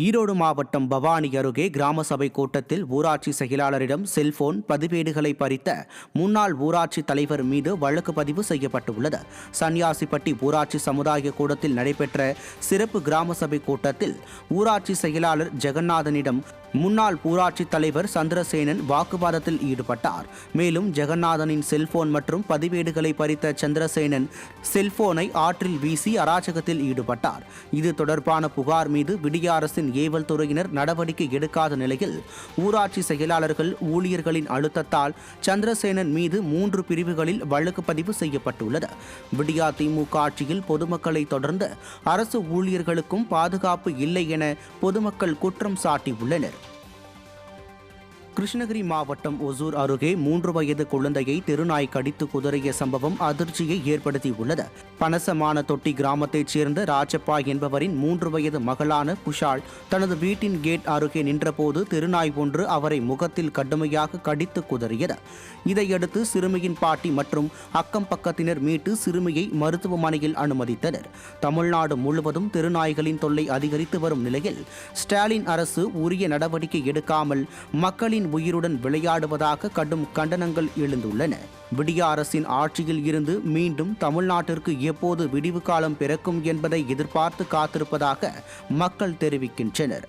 ஈரோடு மாவட்டம் பவானி அருகே கிராம சபை கூட்டத்தில் ஊராட்சி செயலாளரிடம் செல்போன் பதிவேடுகளை பறித்த முன்னாள் ஊராட்சி தலைவர் மீது வழக்கு பதிவு செய்யப்பட்டுள்ளது. சன்னியாசிப்பட்டி ஊராட்சி சமுதாய கூடத்தில் நடைபெற்ற சிறப்பு கிராம சபை கூட்டத்தில் ஊராட்சி செயலாளர் ஜெகநாதனிடம் முன்னாள் ஊராட்சி தலைவர் சந்திரசேனன் வாக்குவாதத்தில் ஈடுபட்டார். மேலும் ஜெகநாதனின் செல்போன் மற்றும் பதிவேடுகளை பறித்த சந்திரசேனன் செல்போனை ஆற்றில் வீசி அராஜகத்தில் ஈடுபட்டார். இது தொடர்பான புகார் மீது விடிய அரசின் ஏவல் துறையினர் நடவடிக்கை எடுக்காத நிலையில் ஊராட்சி செயலாளர்கள் ஊழியர்களின் அழுத்தத்தால் சந்திரசேனன் மீது 3 பிரிவுகளில் வழக்கு பதிவு செய்யப்பட்டுள்ளது. விடியா திமுக ஆட்சியில் பொதுமக்களை தொடர்ந்து அரசு ஊழியர்களுக்கும் பாதுகாப்பு இல்லை என பொதுமக்கள் குற்றம் சாட்டியுள்ளனர். கிருஷ்ணகிரி மாவட்டம் ஒசூர் அருகே 3 வயது குழந்தையை தெருநாய் கடித்து குதறிய சம்பவம் அதிர்ச்சியை ஏற்படுத்தியுள்ளது. பனசமான தொட்டி கிராமத்தைச் சேர்ந்த ராஜப்பா என்பவரின் 3 வயது மகளான புஷால் தனது வீட்டின் கேட் அருகே நின்றபோது தெருநாய் ஒன்று அவரை முகத்தில் கடுமையாக கடித்து குதறியது. இதையடுத்து சிறுமியின் பாட்டி மற்றும் அக்கம் பக்கத்தினர் மீட்டு சிறுமியை மருத்துவமனையில் அனுமதித்தனர். தமிழ்நாடு முழுவதும் தெருநாய்களின் தொல்லை அதிகரித்து வரும் நிலையில் ஸ்டாலின் அரசு உரிய நடவடிக்கை எடுக்காமல் மக்களின் உயிருடன் விளையாடுவதாக கடும் கண்டனங்கள் எழுந்துள்ளன. விடிய அரசின் ஆட்சியில் இருந்து மீண்டும் தமிழ்நாட்டிற்கு எப்போது விடிவு காலம் பிறக்கும் என்பதை எதிர்பார்த்து காத்திருப்பதாக மக்கள் தெரிவிக்கின்றனர்.